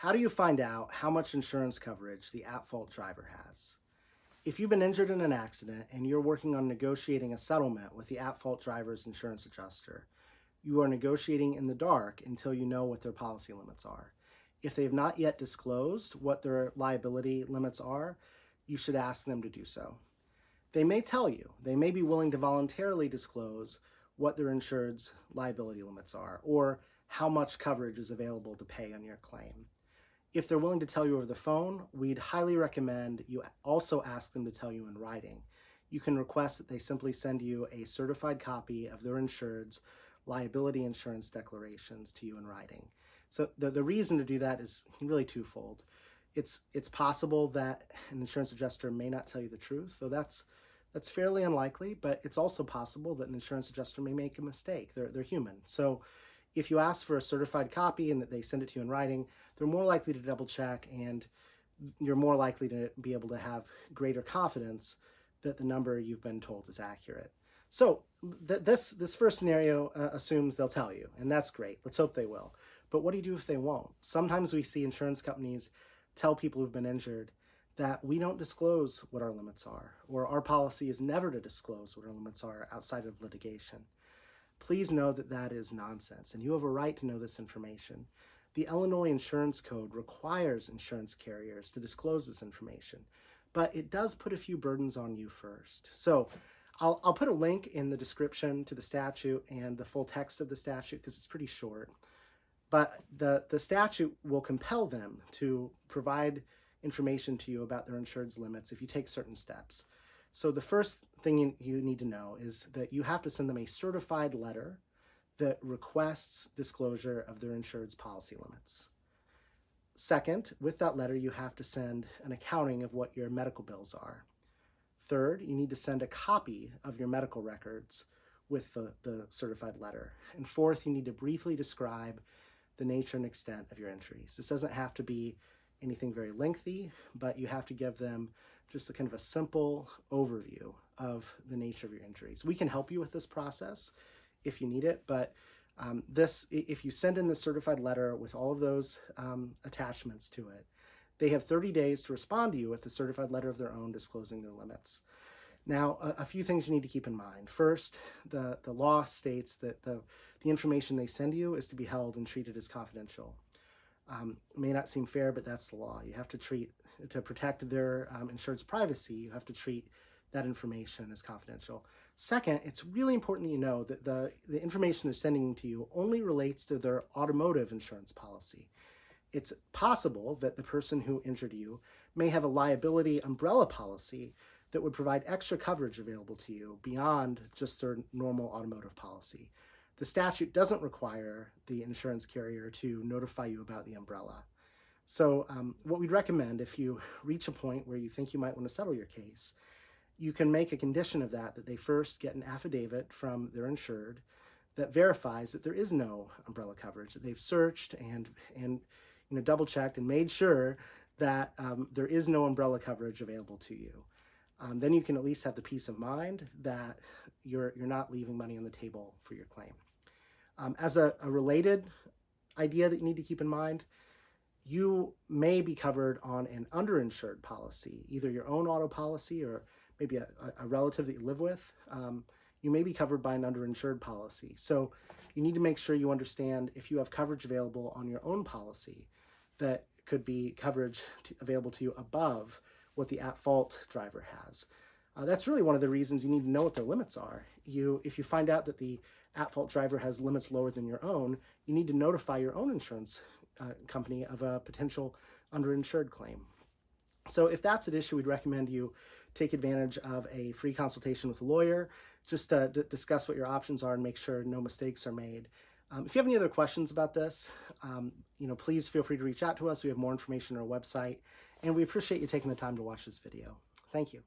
How do you find out how much insurance coverage the at-fault driver has? If you've been injured in an accident and you're working on negotiating a settlement with the at-fault driver's insurance adjuster, you are negotiating in the dark until you know what their policy limits are. If they have not yet disclosed what their liability limits are, you should ask them to do so. They may tell you, they may be willing to voluntarily disclose what their insured's liability limits are or how much coverage is available to pay on your claim. If they're willing to tell you over the phone, we'd highly recommend you also ask them to tell you in writing. You can request that they simply send you a certified copy of their insured's liability insurance declarations to you in writing. So the reason to do that is really twofold. It's possible that an insurance adjuster may not tell you the truth, so that's fairly unlikely, but it's also possible that an insurance adjuster may make a mistake. They're human. So if you ask for a certified copy and that they send it to you in writing, they're more likely to double check, and you're more likely to be able to have greater confidence that the number you've been told is accurate. So this first scenario assumes they'll tell you, and that's great. Let's hope they will. But what do you do if they won't? Sometimes we see insurance companies tell people who've been injured that we don't disclose what our limits are, or our policy is never to disclose what our limits are outside of litigation. Please know that that is nonsense, and you have a right to know this information. The Illinois Insurance Code requires insurance carriers to disclose this information, but it does put a few burdens on you first. So I'll put a link in the description to the statute and the full text of the statute because it's pretty short. But the statute will compel them to provide information to you about their insured's limits if you take certain steps. So the first thing you need to know is that you have to send them a certified letter that requests disclosure of their insured's policy limits. Second, with that letter, you have to send an accounting of what your medical bills are. Third, you need to send a copy of your medical records with the certified letter. And fourth, you need to briefly describe the nature and extent of your injuries. This doesn't have to be anything very lengthy, but you have to give them just a kind of a simple overview of the nature of your injuries. We can help you with this process if you need it, but if you send in the certified letter with all of those attachments to it, they have 30 days to respond to you with a certified letter of their own disclosing their limits. Now, a few things you need to keep in mind. First, the law states that the information they send you is to be held and treated as confidential. It may not seem fair, but that's the law. You have to protect their insured's privacy, you have to treat that information as confidential. Second, it's really important that you know that the information they're sending to you only relates to their automotive insurance policy. It's possible that the person who injured you may have a liability umbrella policy that would provide extra coverage available to you beyond just their normal automotive policy. The statute doesn't require the insurance carrier to notify you about the umbrella. So what we'd recommend, if you reach a point where you think you might want to settle your case, you can make a condition of that they first get an affidavit from their insured that verifies that there is no umbrella coverage, that they've searched and double checked and made sure that there is no umbrella coverage available to you. Then you can at least have the peace of mind that you're not leaving money on the table for your claim. As a related idea that you need to keep in mind, you may be covered on an underinsured policy, either your own auto policy or maybe a relative that you live with. You may be covered by an underinsured policy. So you need to make sure you understand if you have coverage available on your own policy that could be coverage available to you above what the at-fault driver has. That's really one of the reasons you need to know what their limits are. If you find out that the at-fault driver has limits lower than your own, you need to notify your own insurance company of a potential underinsured claim. So if that's an issue, we'd recommend you take advantage of a free consultation with a lawyer, just to discuss what your options are and make sure no mistakes are made. If you have any other questions about this, please feel free to reach out to us. We have more information on our website, and we appreciate you taking the time to watch this video. Thank you.